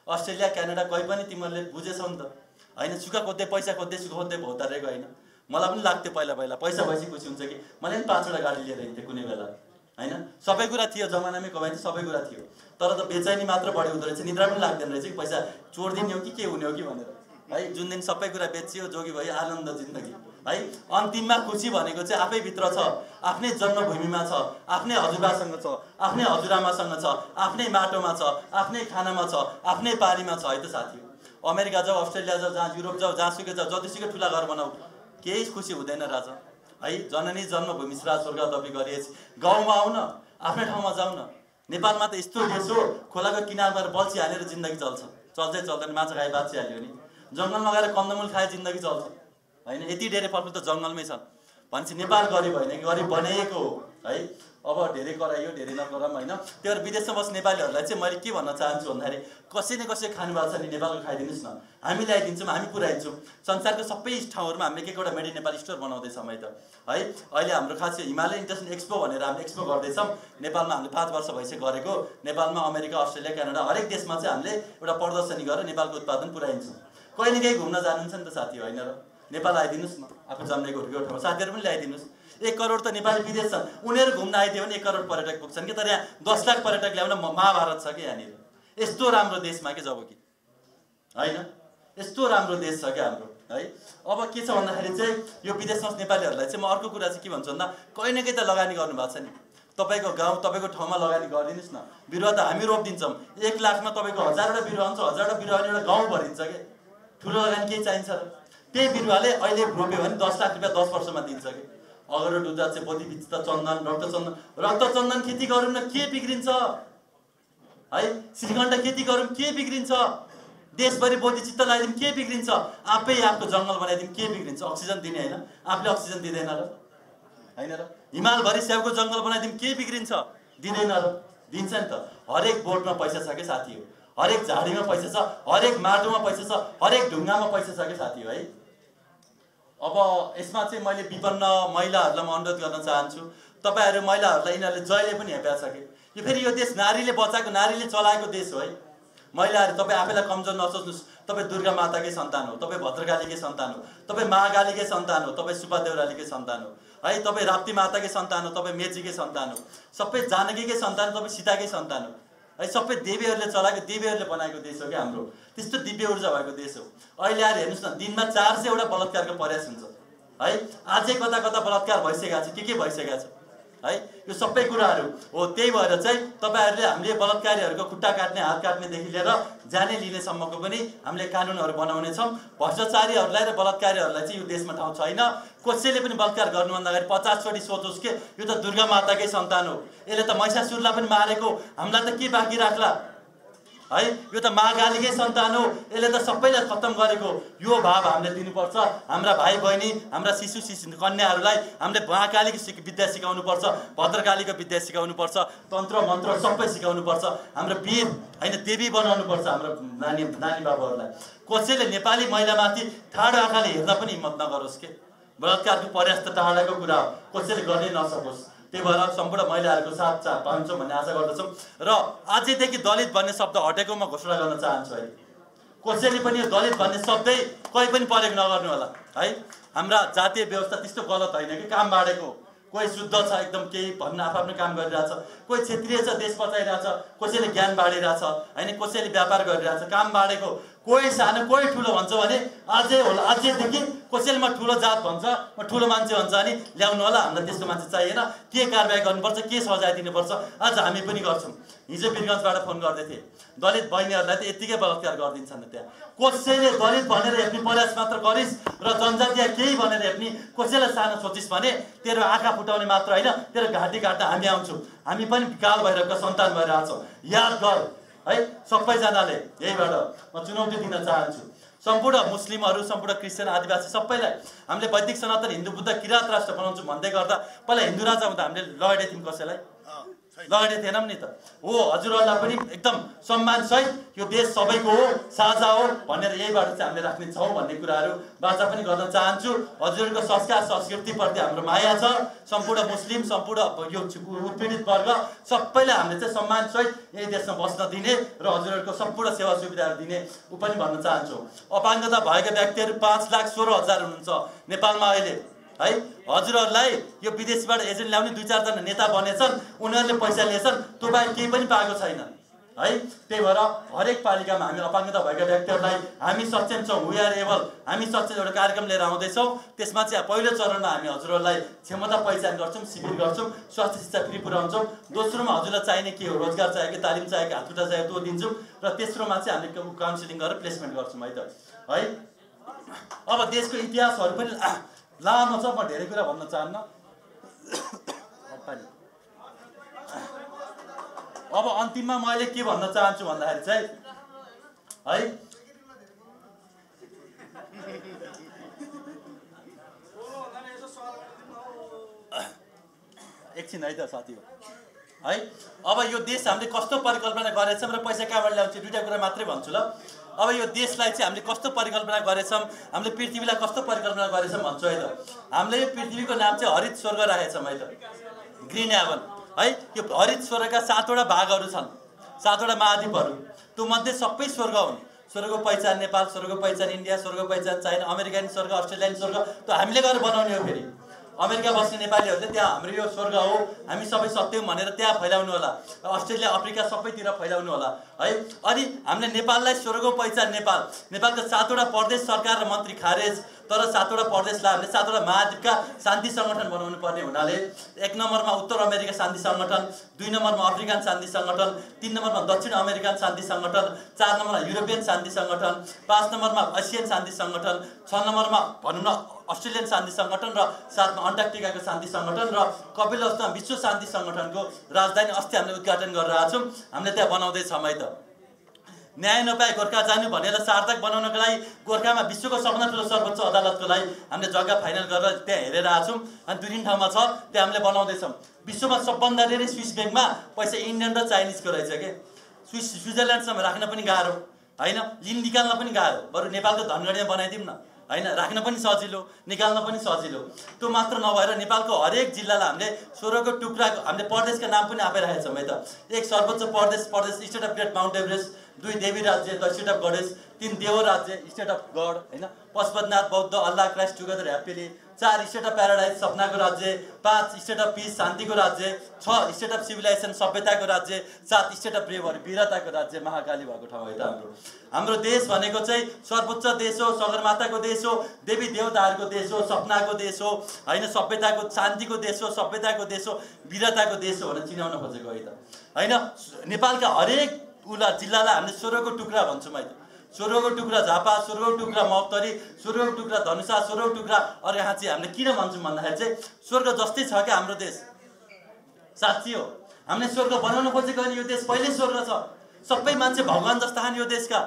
अस्ट्रेलिया क्यानाडा कहीँ पनि तिमीहरूले बुझेछौ नि त होइन। सुख खोज्दै पैसा खोज्दै सुख खोज्दै भौतारेको होइन। मलाई पनि लाग्थ्यो पहिला पैसा भएपछि खुसी हुन्छ कि। मैले पनि 5वटा गाडी लिएर हिँड्थेँ कुनै बेला होइन। सबै कुरा थियो, जमानामै कमाइन्थ्यो, सबै कुरा थियो। तर त बेचैनी मात्र बढी हुँदो रहेछ, निद्रा पनि लाग्दैन रहेछ कि पैसा चोरिदिने हो कि के हुने हो कि भनेर है। जुन दिन सबै कुरा बेचियो, जोगी भयो, आनन्द जिन्दगी है। अन्तिममा खुसी भनेको चाहिँ आफैभित्र छ, आफ्नै जन्मभूमिमा छ, आफ्नै हजुरबासँग छ, आफ्नै हजुरआमासँग छ, आफ्नै माटोमा छ, आफ्नै खानामा छ, आफ्नै पानीमा छ है त साथी हो। अमेरिका जाऊ, अस्ट्रेलिया जाऊ, जहाँ युरोप जाऊ, जहाँसुकै जाऊ, जतिसुकै ठुला घर बनाऊ, केही खुसी हुँदैन राजा है। जननी जन्मभूमि श्रा स्वर्ग दबी गरिएछ। गाउँमा आऊ न, आफ्नै ठाउँमा जाऊ न। नेपालमा त यस्तो देश हो, खोलाको किनारमा बल्छी हालेर जिन्दगी चल्छ। चल्छै चल्दैन, माछा खाए बाँचिहाल्यो नि। जङ्गलमा गएर कन्दमूल खाए जिन्दगी चल्छ होइन। यति धेरै फलफुल त जङ्गलमै छन् भनेपछि नेपाल गरिब होइन कि, गरिब बनाइएको हो है। अब धेरै कराइयो, धेरै नगरौँ होइन। त्यही भएर विदेशमा बस्ने नेपालीहरूलाई चाहिँ मैले के भन्न चाहन्छु भन्दाखेरि कसै न कसै खानुभएको छ नि नेपालको खाइदिनुहोस् न, हामी ल्याइदिन्छौँ, हामी पुऱ्याइदिन्छौँ। संसारको सबै ठाउँहरूमा हामीले के एउटा मेड इन नेपाल स्टोर बनाउँदैछौँ है त है। अहिले हाम्रो खास हिमालय इन्टरनेसनल एक्सपो भनेर हामीले एक्सपो गर्दैछौँ। नेपालमा हामीले 5 वर्ष भइसक्यो गरेको। नेपालमा अमेरिका, अस्ट्रेलिया, क्यानाडा हरेक देशमा चाहिँ हामीले एउटा प्रदर्शनी गरेर नेपालको उत्पादन पुऱ्याइन्छौँ। कहीँ न कहीँ घुम्न जानुहुन्छ नि त साथी होइन र। नेपाल आइदिनुहोस् न, आफू जन्मेको हुर्केको ठाउँमा साथीहरू पनि ल्याइदिनुहोस्। 1 करोड त नेपाली विदेश छन्, उनीहरू घुम्न आइदियो भने 1 करोड पर्यटक पुग्छन् कि। तर यहाँ 10 लाख पर्यटक ल्याउन महाभारत छ कि यहाँनिर। यस्तो राम्रो देशमा के जब कि होइन, यस्तो राम्रो देश छ क्या हाम्रो है। अब के छ भन्दाखेरि चाहिँ यो विदेशमा नेपालीहरूलाई चाहिँ म अर्को कुरा चाहिँ के भन्छु भन्दा कहीँ न कहीँ त लगानी गर्नुभएको छ नि। तपाईँको गाउँ, तपाईँको ठाउँमा लगानी गरिदिनुहोस् न। बिरुवा त हामी रोपिदिन्छौँ। 1 लाखमा तपाईँको 1000वटा बिरुवा हुन्छ, 1000वटा बिरुवा भने एउटा गाउँ भरिन्छ कि। ठुलो लगानी केही चाहिन्छ र। त्यही बिरुवाले अहिले रोप्यो भने 10 लाख रुपियाँ 10 वर्षमा दिन्छ कि। अगरो डुजा चाहिँ बोधी बिचता चन्दन, रक्तचन्दन खेती गरौँ न, के बिग्रिन्छ है। श्रीगण्ड खेती गरौँ, के बिग्रिन्छ। देशभरि बोधी चित्त लगाइदिउँ, के बिग्रिन्छ। आफै आफको जङ्गल बनाइदिउँ, के बिग्रिन्छ। अक्सिजन दिने होइन, आफूले अक्सिजन दिँदैन र होइन र। हिमालभरि स्याउको जङ्गल बनाइदिउँ, के बिग्रिन्छ, दिँदैन र। दिन्छ नि त। हरेक बोटमा पैसा छ कि साथी हो, हरेक झाडीमा पैसा छ, हरेक माटोमा पैसा छ, हरेक ढुङ्गामा पैसा छ कि साथी हो है। अब यसमा चाहिँ मैले विपन्न महिलाहरूलाई म अनुरोध गर्न चाहन्छु। तपाईँहरू महिलाहरूलाई यिनीहरूले जहिले पनि हेपेको छ कि यो फेरि यो देश नारीले बचाएको, नारीले चलाएको देश हो है। महिलाहरू तपाईँ आफैलाई कमजोर नसोच्नुहोस्। तपाईँ दुर्गा माताकै सन्तान हो, तपाईँ भद्रकालीकै सन्तान हो, तपाईँ महाकालीकै सन्तान हो, तपाईँ सुब्बा देउरालीकै सन्तान हो है। तपाईँ राप्ती माताकै सन्तान हो, तपाईँ मेचीकै सन्तान हो, सबै जानकीकै सन्तान, तपाईँ सीताकै सन्तान हो है। सबै देवीहरूले चलाएको, देवीहरूले बनाएको देश हो क्या हाम्रो। त्यस्तो दिव्य ऊर्जा भएको देश हो। अहिले आएर हेर्नुहोस् न, दिनमा 400वटा बलात्कारको प्रयास हुन्छ है। अझै कता कता बलात्कार भइसकेको छ, के भइसकेको छ है। यो सबै कुराहरू हो। त्यही भएर चाहिँ तपाईँहरूले हामीले बलात्कारीहरूको खुट्टा काट्ने, हात काट्नेदेखि लिएर जाने लिनेसम्मको पनि हामीले कानुनहरू बनाउनेछौँ। भ्रष्टाचारीहरूलाई र बलात्कारीहरूलाई चाहिँ यो देशमा ठाउँ छैन। कसैले पनि बलात्कार गर्नुभन्दा अगाडि 50 चोटि सोचोस् के यो त दुर्गा माताकै सन्तान हो, यसले त महिषासुरलाई पनि मारेको, हामीलाई त के बाँकी राख्ला है। यो त महाकालीकै सन्तान हो, यसले त सबैलाई खत्तम गरेको। यो भाव हामीले दिनुपर्छ। हाम्रा भाइ बहिनी, हाम्रा शिशु कन्याहरूलाई हामीले महाकालीको विद्या सिकाउनुपर्छ, भद्रकालीको विद्या सिकाउनुपर्छ, तन्त्र मन्त्र सबै सिकाउनुपर्छ। हाम्रो वीर होइन देवी बनाउनुपर्छ हाम्रो नानी बाबुहरूलाई। कसैले नेपाली महिलामाथि ठाडो आँखाले हेर्न पनि हिम्मत नगरोस् के। बलात्कारको प्रयास त टाढाको कुरा हो, कसैले गर्नै नसकोस्। त्यही भएर सम्पूर्ण महिलाहरूको साथ पाउँछौँ भन्ने आशा गर्दछौँ। र आजदेखि दलित भन्ने शब्द हटेको म घोषणा गर्न चाहन्छु है। कसैले पनि यो दलित भन्ने शब्दै कहीँ पनि प्रयोग नगर्नु होला है। हाम्रा जातीय व्यवस्था त्यस्तो गलत होइन कि। काम बाँडेको कोही शुद्ध छ, एकदम केही भन्न आफ्नो काम गरिरहेछ, कोही क्षेत्रीय छ, देश बचाइरहेछ, कसैले ज्ञान बाँडिरहेछ होइन, कसैले व्यापार गरिरहेछ, काम बाँडेको कोही सानो कोही ठुलो भन्छ भने अझै होला, अझैदेखि कसैले म ठुलो जात भन्छ, म ठुलो मान्छे भन्छ भने ल्याउनु होला। हामीलाई त्यस्तो मान्छे चाहिएन। के कारबाही गर्नुपर्छ, के सजाय दिनुपर्छ आज हामी पनि गर्छौँ। हिजो वीरगञ्जबाट फोन गर्दै थिएँ, दलित बहिनीहरूलाई त यत्तिकै बलात्कार गरिदिन्छन् त्यहाँ। कसैले दलित भनेर हेप्ने प्रयास मात्र गरिस् र जनजातीय केही भनेर हेप्ने कसैलाई सानो सोचिस् भने तेरो आँखा फुटाउने मात्र होइन, तेरो घाँटी काट्न हामी आउँछौँ। हामी पनि काल भैरवका सन्तान भएर आछौँ। याद गर है सबैजनाले। यहीबाट म चुनौती दिन चाहन्छु सम्पूर्ण मुस्लिमहरू, सम्पूर्ण क्रिस्चियन, आदिवासी सबैलाई। हामीले वैदिक सनातन हिन्दू बुद्ध किराँत राष्ट्र बनाउँछौँ भन्दै गर्दा पहिला हिन्दू राजा हुँदा हामीले लडेका थियौँ कसैलाई? लडेका थिएनौँ नि त हो। हजुरहरूलाई पनि एकदम सम्मानसहित यो देश सबैको हो, साझा हो भनेर यहीबाट चाहिँ हामीले राख्ने छौँ भन्ने कुराहरू बाचा पनि गर्न चाहन्छु। हजुरहरूको संस्कार संस्कृतिप्रति हाम्रो माया छ। सम्पूर्ण मुस्लिम, सम्पूर्ण यो उत्पीडित वर्ग सबैलाई हामीले चाहिँ सम्मानसहित यही देशमा बस्न दिने र हजुरहरूको सम्पूर्ण सेवा सुविधाहरू दिने पनि भन्न चाहन्छु। अपाङ्गता भएका व्यक्तिहरू 5,16,000 हुनुहुन्छ नेपालमा अहिले है। हजुरहरूलाई यो विदेशबाट एजेन्ट ल्याउने 2-4 जना नेता बनेछन्, उनीहरूले पैसा लिएछन्, त्यो बाहेक केही पनि पाएको छैन है। त्यही भएर हरेक पालिकामा हामी अपाङ्गता भएका व्यक्तिहरूलाई हामी सक्षम छौँ, वी आर एबल, हामी सक्षम एउटा कार्यक्रम लिएर आउँदैछौँ। त्यसमा चाहिँ पहिलो चरणमा हामी हजुरहरूलाई क्षमता पहिचान गर्छौँ, शिविर गर्छौँ, स्वास्थ्य शिक्षा फ्री पुर्याउँछौँ। दोस्रोमा हजुरलाई चाहिने के हो, रोजगार चाहिएको, तालिम चाहिएको, हातखुट्टा चाहिएको त्यो दिन्छौँ। र तेस्रोमा चाहिँ हामीले काउन्सिलिङ गरेर प्लेसमेन्ट गर्छौँ है त है। अब देशको इतिहासहरू पनि लामो छ, म धेरै कुरा भन्न चाहन्न। अब अन्तिममा मैले के भन्न चाहन्छु भन्दाखेरि चाहिँ है एकछिन है त साथी हो है। अब यो देश हामीले कस्तो परिकल्पना गरेछौँ र पैसा कहाँबाट ल्याउँछ, दुईवटा कुरा मात्रै भन्छु ल। अब यो देशलाई चाहिँ हामीले कस्तो परिकल्पना गरेछौँ, हामीले पृथ्वीलाई कस्तो परिकल्पना गरेछौँ भन्छु है त। हामीले यो पृथ्वीको नाम चाहिँ हरित स्वर्ग राखेछौँ है त, ग्रिन हेभन है। यो हरित स्वर्गका 7वटा भागहरू छन्, 7वटा महाद्वीपहरू। त्यो मध्ये सबै स्वर्ग हुन्। स्वर्गको पहिचान नेपाल, स्वर्गको पहिचान इन्डिया, स्वर्गको पहिचान चाइना, अमेरिकन स्वर्ग, अस्ट्रेलियन स्वर्ग त्यो हामीले गएर बनाउने हो। फेरि अमेरिका बस्ने नेपालीहरूले त्यहाँ हाम्रो यो स्वर्ग हो, हामी सबै सत्यौँ भनेर त्यहाँ फैलाउनु होला। अस्ट्रेलिया, अफ्रिका सबैतिर फैलाउनु होला है। अनि हामीले नेपाललाई स्वर्गको पहिचान नेपाल, नेपालका 7वटा प्रदेश सरकार र मन्त्री खारेज, तर 7वटा प्रदेशलाई हामीले 7वटा महाद्वीपका शान्ति सङ्गठन बनाउनु पर्ने हुनाले 1 नम्बरमा उत्तर अमेरिका शान्ति सङ्गठन, 2 नम्बरमा अफ्रिकन शान्ति सङ्गठन, 3 नम्बरमा दक्षिण अमेरिकन शान्ति सङ्गठन, 4 नम्बरमा युरोपियन शान्ति सङ्गठन, 5 नम्बरमा एसियन शान्ति सङ्गठन, 6 नम्बरमा भनौँ न अस्ट्रेलियन शान्ति सङ्गठन र 7मा अन्टार्क्टिकाको शान्ति सङ्गठन र कपिलवस्तुमा विश्व शान्ति सङ्गठनको राजधानी अस्ति हामीले उद्घाटन गरिरहेका छौँ। हामीले त्यहाँ बनाउँदैछौँ है त। न्याय नपाए गोर्खा जानु भनेर सार्थक बनाउनको लागि गोर्खामा विश्वको सबभन्दा ठुलो सर्वोच्च अदालतको लागि हामीले जग्गा फाइनल गरेर त्यहाँ हेरेर आएको छौँ। अनि 2-3 ठाउँमा छ, त्यहाँ हामीले बनाउँदैछौँ। विश्वमा सबभन्दा धेरै स्विस ब्याङ्कमा पैसा इन्डियन र चाइनिजको रहेछ के। स्विजरल्यान्डसम्म राख्न पनि गाह्रो होइन, लिन निकाल्न पनि गाह्रो। बरु नेपालको धनगढीमा बनाइदिउँ न होइन, राख्न पनि सजिलो, निकाल्न पनि सजिलो। त्यो मात्र नभएर नेपालको हरेक जिल्लालाई हामीले 16को टुक्राको हामीले प्रदेशका नाम पनि आफै राखेका छौँ है त। 1 सर्वोच्च प्रदेश state of great Mount Everest, 2 देवी राज्य द स्टेट अफ गडेस, 3 देव राज्य स्टेट अफ गड होइन, पशुपतिनाथ बौद्ध Allah Christ together happily, 4 state of paradise सपनाको राज्य, 5 स्टेट अफ पिस शान्तिको राज्य, 6 स्टेट अफ सिभिलाइजेसन सभ्यताको राज्य, 7 स्टेट अफ ब्रेभरी वीरताको राज्य, महाकाली भएको ठाउँ है त हाम्रो देश भनेको चाहिँ सर्वोच्च देश हो, सगरमाताको देश हो, देवी देवताहरूको देश हो, सपनाको देश हो होइन, सभ्यताको शान्तिको देश हो, सभ्यताको देश हो, वीरताको देश हो भनेर चिनाउन खोजेको है त होइन। नेपालका हरेक जिल्लालाई हामीले 16को टुक्रा भन्छौँ है त। 16को टुक्रा झापा, 16को टुक्रा मौतरी, 16को टुक्रा धनुषा, 16को टुक्रा अर्घाखाँची चाहिँ हामीले किन भन्छौँ भन्दाखेरि चाहिँ स्वर्ग जस्तै छ क्या हाम्रो देश। साँच्ची हो, हामीले स्वर्ग बनाउन खोजेको अनि यो देश पहिल्यै स्वर्ग छ। सबै मान्छे भगवान् जस्ता छन् यो देशका।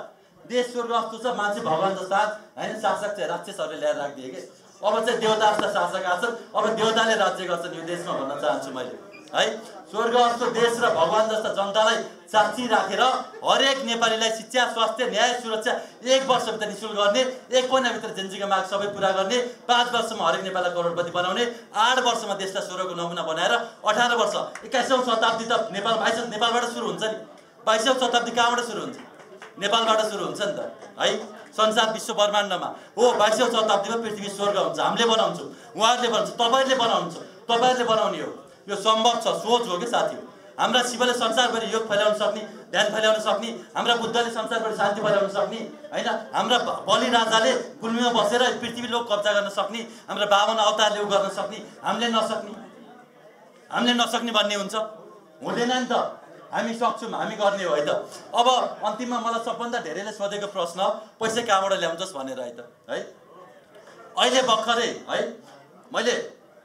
देश स्वर्ग जस्तो छ, मान्छे भगवान् जस्ता होइन। शासक चाहिँ राक्षसहरूले ल्याएर राखिदिए कि अब चाहिँ देवता जस्ता शासक आछन्, अब देवताले राज्य गर्छन् यो देशमा भन्न चाहन्छु मैले है। स्वर्ग जस्तो देश र भगवान् जस्ता जनतालाई साक्षी राखेर हरेक नेपालीलाई शिक्षा, स्वास्थ्य, न्याय, सुरक्षा 1 वर्षभित्र निःशुल्क गर्ने, 1 महिनाभित्र जेनजीका माग सबै पुरा गर्ने, 5 वर्षमा हरेक नेपाललाई करोडपति बनाउने, 8 वर्षमा देशलाई स्वर्गको नमुना बनाएर 18 वर्ष 21औं शताब्दी त नेपालबाट सुरु हुन्छ नि। 22औं शताब्दी कहाँबाट सुरु हुन्छ? नेपालबाट सुरु हुन्छ नि त है। संसार विश्व ब्रह्माण्डमा हो 22औं शताब्दीमा पृथ्वी स्वर्ग हुन्छ। हामीले बनाउँछौँ, उहाँहरूले बनाउँछ, तपाईँहरूले बनाउनुहुन्छ, तपाईँहरूले बनाउने हो। यो सम्भव छ, सोच हो कि साथी। हाम्रा शिवले संसारभरि योग फैलाउन सक्ने, ध्यान फैलाउन सक्ने, हाम्रा बुद्धले संसारभरि शान्ति फैलाउन सक्ने, हैन हाम्रा बलि राजाले गुल्मीमा बसेर पृथ्वी लोक कब्जा गर्न सक्ने, हाम्रा 52 अवतारले गर्न सक्ने, हामीले नसक्ने भन्ने हुन्छ? हुँदैन नि त। हामी सक्छौँ, हामी गर्ने हो है त। अब अन्तिममा मलाई सबभन्दा धेरैले सोधेको प्रश्न पैसा कहाँबाट ल्याउँछस् भनेर है त, है। अहिले भर्खरै है मैले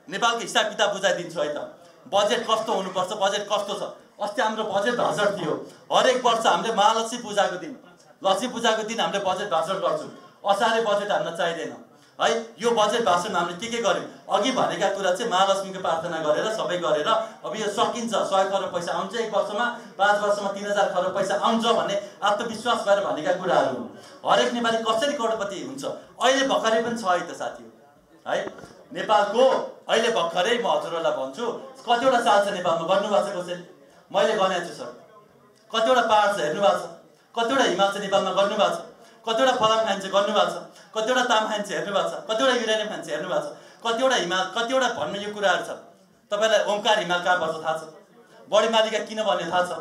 नेपालको हिसाब किताब बुझाइदिन्छु है त। बजेट कस्तो हुनुपर्छ, बजेट कस्तो छ। अस्ति हाम्रो बजेट भाषण थियो। हरेक वर्ष हामीले महालक्ष्मी पूजाको दिन, लक्ष्मी पूजाको दिन हामीले बजेट भाषण गर्छौँ। असारे बजेट हामीलाई चाहिँदैन है। यो बजेट भाषणमा हामीले के गर्यौँ, अघि भनेका कुरा चाहिँ महालक्ष्मीको प्रार्थना गरेर सबै गरेर अब यो सकिन्छ, 100 करोड पैसा आउँछ एक वर्षमा, 5 वर्षमा 3000 करोड पैसा आउँछ भन्ने आत्मविश्वास भएर भनेका कुराहरू हुन्। हरेक नेपाली कसरी करोडपति हुन्छ अहिले भर्खरै पनि छ है त साथीहरू, है। नेपालको अहिले भर्खरै म हजुरहरूलाई भन्छु कतिवटा साल छ नेपालमा गर्नुभएको छ कसैले? मैले गनेको छु सर। कतिवटा पहाड छ हेर्नुभएको छ, कतिवटा हिमाल छ नेपालमा गर्नुभएको छ, कतिवटा फलाम खान्छ गर्नुभएको छ, कतिवटा ताम खान्छ हेर्नुभएको छ, कतिवटा युरेनियम खान्छ हेर्नुभएको छ, कतिवटा हिमाल, कतिवटा भन्ने यो कुराहरू छ। तपाईँलाई ओमकार हिमाल कहाँ पर्छ थाहा छ? बढी मालिका किन भन्ने थाहा छ?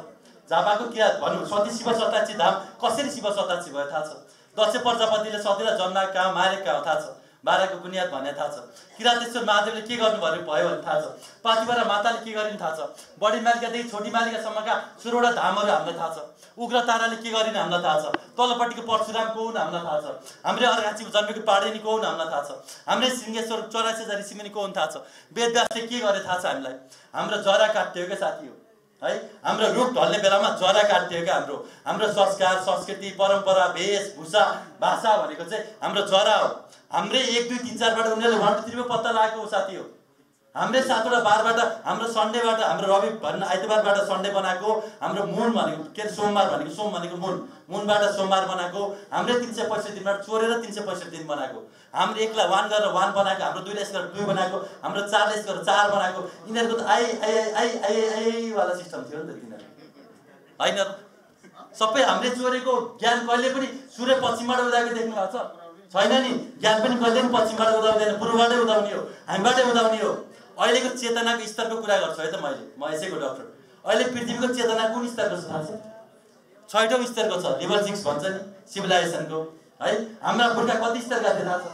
झापाको किरा भन्नु सती शिव सताची धाम कसरी शिव सताची भयो थाहा छ? दक्ष प्रजापतिले सतीलाई जन्माएको कहाँ मारेको कहाँ थाहा छ? बाराको बुनियाद भन्ने थाहा छ? किरातेश्वर महादेवले के गर्नुभयो भयो भने थाहा छ? पातिबारा माताले के गरिन् थाहा छ? बढी मालिकादेखि छोटी मालिकासम्मका 16वटा धामहरू हामीलाई थाहा छ। उग्र ताराले के गरिन् हामीलाई थाहा छ। तल्लोपट्टिको परशुराम को हुन् हामीलाई थाहा छ। हाम्रो अर्घाँची जन्मेको पाडेनी को हुन् हामीलाई थाहा छ। हाम्रो सिंहेश्वर 84,000 ऋषिमुनि को हुन् थाहा छ। वेदव्यासले के गरे थाहा छ हामीलाई? हाम्रो जरा काट्यो क्या साथी हो, है। हाम्रो रुख ढल्ने बेलामा जरा काट्यो क्या। हाम्रो संस्कार, संस्कृति, परम्परा, वेशभूषा, भाषा भनेको चाहिँ हाम्रो जरा हो। हाम्रै 1 2 3 4 बाट उनीहरूले 1 2 3 मा पत्ता लागेको हो साथी हो। हाम्रै 7वटा बारबाट, हाम्रो सन्डेबाट, हाम्रो रवि भन्ने आइतबारबाट सन्डे बनाएको, हाम्रो मुन भनेको के सोमबार भनेको सोम भनेको मुनबाट सोमबार बनाएको, हाम्रै 365 दिनबाट चोरेर 365 दिन बनाएको, हाम्रो 1 लाई 1 गरेर 1 बनाएको, हाम्रो 2 लाई गरेर 2 बनाएको, हाम्रो 4 लाई गरेर 4 बनाएको। यिनीहरूको त आई वाला सिस्टम थियो नि त तिनीहरू, हैन? सबै हामीले चोरेको ज्ञान कहिले पनि सूर्य पश्चिमबाट उदाएको देख्नु भएको छैन नि। ज्ञान पनि कहिले पनि पश्चिमबाट उदाउँदैन, पूर्वबाटै उदाउने हो, हामीबाटै उदाउने हो। अहिलेको चेतनाको स्तरको कुरा गर्छु है त म यसैको डाक्टर। अहिले पृथ्वीको चेतना कुन स्तरको छ थाहा छ? 6औं स्तरको छ। लेभल 6 भन्छ नि सिभिलाइजेसनको, है। हाम्रा पुर्खा कति स्तरका थिए थाहा छ?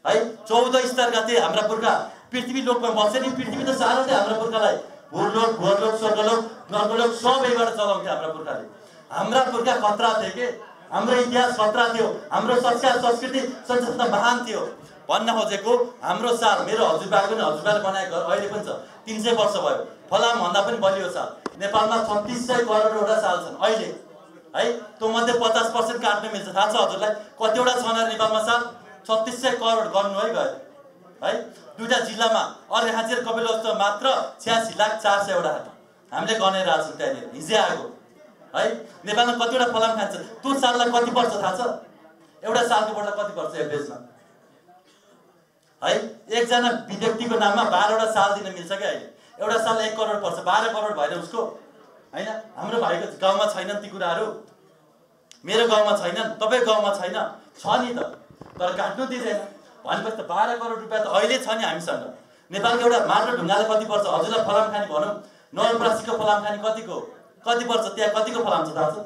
है 14 स्तरका थिए हाम्रा पुर्खा। पृथ्वी लोकमा बसे नि, पृथ्वी त सानो थियो हाम्रो पुर्खालाई। भूलोक, भूलोक, स्वर्गलोक, नर्कलोक सबैबाट चलाउँथे हाम्रा पुर्खाले। हाम्रा पुर्खा खतरा थिए के? हाम्रो इतिहास खतरा थियो, हाम्रो संस्कार, संस्कृति, संस्कृति महान थियो। भन्न खोजेको हाम्रो साल, मेरो हजुरबाको नि हजुरबाले बनाएको घर अहिले पनि छ, 300 वर्ष भयो। फलाम भन्दा पनि बलियो साल। नेपालमा 3600 करोडवटा साल छन् अहिले, है। त्यो मध्ये 50% काट्न मिल्छ थाहा छ हजुरलाई? कतिवटा छ नेपालमा साल? 3600 करोड गर्नु है गयो, है। 2टा जिल्लामा अर्घाँची र कपिलवस्तुमा मात्र 86,04,000 वटा हामीले गनेर आएको छौँ त्यहाँनिर हिजै आएको, है। नेपालमा कतिवटा फलाम खान्छ? त्यो साललाई कति पर्छ थाहा छ? एउटा सालको बट्टा कति पर्छ एभरेजमा, है? एकजना व्यक्तिको नाममा 12वटा साल दिन मिल्छ क्या अहिले। एउटा साल 1 करोड पर्छ, 12 करोड भएर उसको, हैन? हाम्रो भाइको गाउँमा छैनन् ती कुराहरू, मेरो गाउँमा छैनन्, तपाईको गाउँमा छैन, छ नि त, तर काट्नु दिँदैन। भनेपछि त 12 करोड रुपियाँ त अहिले छ नि हामीसँग। नेपालको एउटा माटो ढुङ्गाले कति पर्छ? हजुरलाई फलाम खानी भनौँ, नवलपरासीको फलाम खानी कति पर्छ? त्यहाँ कतिको फलाम छ थाहा छ?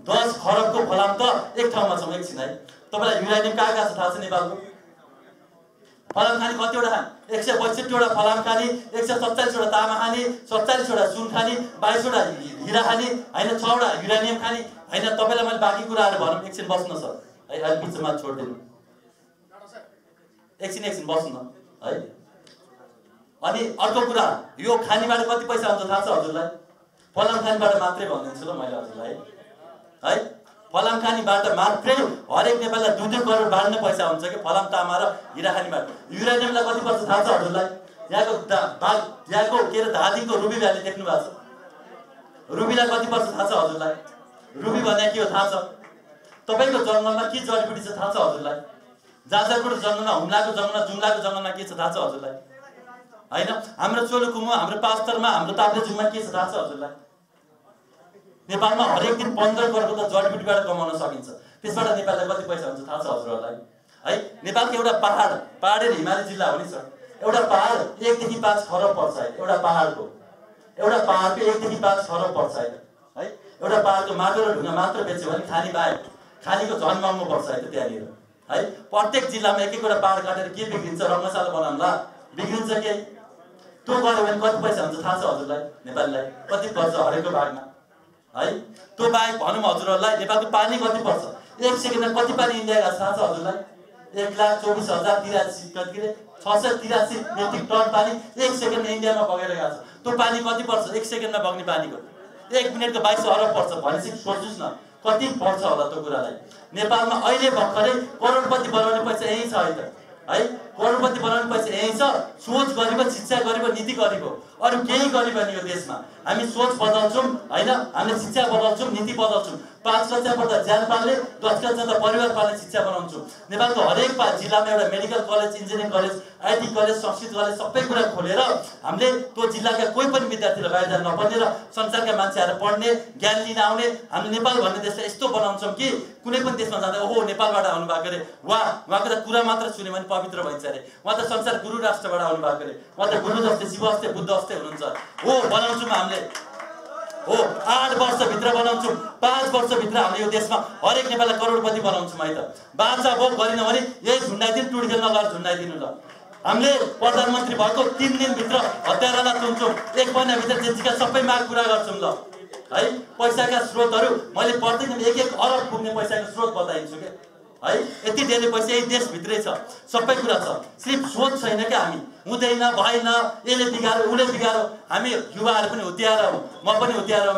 10 खरबको फलाम त एक ठाउँमा छ। एकछिन है, तपाईँलाई युरेनियम कहाँ छ थाहा छ? नेपालको फलाम खानी कतिवटा खाने? 162वटा फलाम खानी, 147वटा तामा खानी, 47वटा सुन खानी, 22वटा हिरा खानी, हैन 6वटा युरेनियम खानी, हैन? तपाईँलाई मैले बाँकी कुराहरू भनौँ, एकछिन बस्नु सर, है। अहिले बिचमा छोडिदिनु, एकछिन बस्नु न, है। अनि अर्को कुरा, यो खानीबाट कति पैसा आउँछ थाहा छ हजुरलाई? फलाम खानीबाट मात्रै भनिदिन्छु ल मैले हजुरलाई, है। फलाम खानीबाट मात्रै हरेक नेपाललाई 2-2 करोड बाँड्ने पैसा हुन्छ कि फलाम तामा र हिरा खानीबाट। युरेनियमलाई कति पर्छ थाहा छ हजुरलाई? यहाँको के अरे धादिङको रुबी भ्याली देख्नु भएको छ? रुबीलाई कति पर्छ थाहा छ हजुरलाई? रुबी भने के हो थाहा छ? तपाईँको जङ्गलमा के जडीबुटी छ थाहा छ हजुरलाई? जाजरकोट जङ्गलमा, हुम्लाको जङ्गलमा, जुम्लाको जङ्गलमा के छ थाहा छ हजुरलाई? हैन? हाम्रो चोलुकुमा, हाम्रो पास्तरमा, हाम्रो ताप्लेजुङमा के छ थाहा छ हजुरलाई? नेपालमा हरेक दिन 15 करोडको त जडीबुटीबाट कमाउन सकिन्छ। त्यसबाट नेपाललाई कति पैसा हुन्छ थाहा छ हजुरहरूलाई? है। नेपालको एउटा पहाड र हिमाली जिल्ला हो नि सर। एउटा पहाड 1 देखि 5 खरब पर्छ है एउटा पहाडको। एउटा पहाडको 1 देखि 5 खरब पर्छ है एउटा पहाडको माटो र ढुङ्गा मात्र बेच्यो भने खानी बाहेक खानीको झन् महँगो पर्छ त्यहाँनिर है प्रत्येक जिल्लामा एक एकवटा पहाड काटेर के बिग्रिन्छ रङ्गशाला बनाउँला बिग्रिन्छ के त्यो गर्यो भने कति पैसा हुन्छ थाहा छ हजुरलाई नेपालीलाई कति पर्छ हरेकको भागमा है त्यो बाहेक भनौँ हजुरहरूलाई नेपालको पानी कति पर्छ 1 सेकेन्डमा कति पानी इन्डिया गएको थाहा छ हजुरलाई 1,24,083 कति रे 683 मेट्रिक टन पानी 1 सेकेन्डमा इन्डियामा बगेर गएको छ त्यो पानी कति पर्छ 1 सेकेन्डमा बग्ने पानीको 1 मिनेटको 22 अरब पर्छ भनेपछि सोच्नुस् न कति पर्छ होला त्यो कुरालाई नेपालमा अहिले भर्खरै करोडपति बनाउने पैसा यही छ है करोडपति बनाउने पैसा यही छ सोच गरिब शिक्षा गरिब नीति गरिब अरु केही गरिब नि यो देशमा हामी सोच बदल्छौं हैन हामीले शिक्षा बदल्छौं नीति बदल्छौं 5 कक्षा पढ्दा ज्यान पाल्ने 10 कक्षा त परिवार पाल्ने शिक्षा बनाउँछौं नेपालको हरेक जिल्लामा एउटा medical college engineering college IT college Sanskrit college सबै कुरा खोलेर हामीले त्यो जिल्लाका कोही पनि विद्यार्थीलाई बाहिर जान नपर्ने र संसारका मान्छेहरु पढ्ने ज्ञान लिन आउने हामीले नेपाल भन्ने देशलाई यस्तो बनाउँछौं कि कुनै पनि देशमा जाँदा ओहो नेपालबाट आउनु भएको रे उहाँको त कुरा मात्र सुन्यो भने पवित्र भइन्छ रे उहाँ त संसार गुरु राष्ट्रबाट आउनु भएको रे उहाँ त गुरु जस्तै शिव जस्तै बुद्ध जस्तै हुनुहुन्छ हो बनाउँछौं हामीले हो 8 वर्ष भित्र बनाउँछौं 5 वर्ष भित्र हामीले यो देशमा हरेक नेपाललाई करोडपति बनाउँछौं है त बाचा बोक गरिन भने यही झुन्डाइदिन टुडी खेल्न गएर झुन्डाइदिनु ल हामीले प्रधानमन्त्री भएको 3 दिन भित्र हत्यारालाई चुन्छौं 1 महिना भित्र जेन्जीका सबै माग पूरा गर्छौं ल है पैसाका स्रोतहरु मैले प्रत्येक 1 अरब पुग्ने पैसाको स्रोत बताइन्छु के है यति धेरै पैसा यही देश भित्रै छ सबै कुरा छ सिर्फ सोच छैन के हामी हुँदैन भएन यसले बिगार्यो उले बिगार्यो हामी युवाहरु पनि हुत्याएर हो म पनि हुत्याएर हो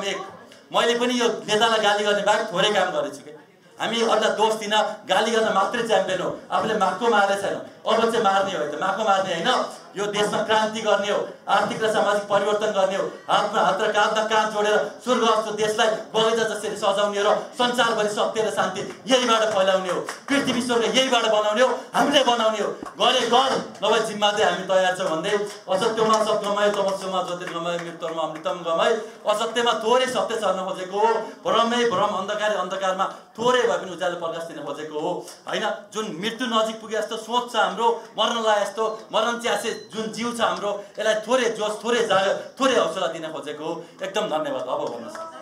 मैले पनि यो नेतालाई गाली गर्ने बाहेक थोरै काम गरेछु के हामी अरूलाई दोष दिन गाली गर्न मात्रै च्याम्पियन हो आफूले माको मारे छैन अब चाहिँ मार्ने हो त माको मार्ने हैन यो देशमा क्रान्ति गर्ने हो आर्थिक र सामाजिक परिवर्तन गर्ने हो हातमा हात र काँधमा काँध जोडेर स्वर्ग जस्तो देशलाई बगैँचा जसरी सजाउने हो र संसारभरि सत्य र शान्ति यहीबाट फैलाउने हो पृथ्वी स्वर्ग यहीबाट बनाउने हो हामीले बनाउने हो गरे गर नभए जिम्मा चाहिँ हामी तयार छौं भन्दै असत्यमा सत्यमय तमस्यमा ज्योतिर्गमय मृत्युमा अमृतम गमय असत्यमा थोरै सत्य छर्न खोजेको हो भ्रमै भ्रम अन्धकार अन्धकारमा थोरै भए पनि उज्यालो प्रकाश दिन खोजेको हो हैन जुन मृत्यु नजिक पुगे जस्तो सोच छ हाम्रो मर्न लाए जस्तो मरण च्यासे जुन जीव छ हाम्रो यसलाई थोरै जोश थोरै जाग थोरै हौसला दिन खोजेको हो एकदम धन्यवाद अब भन्नुस्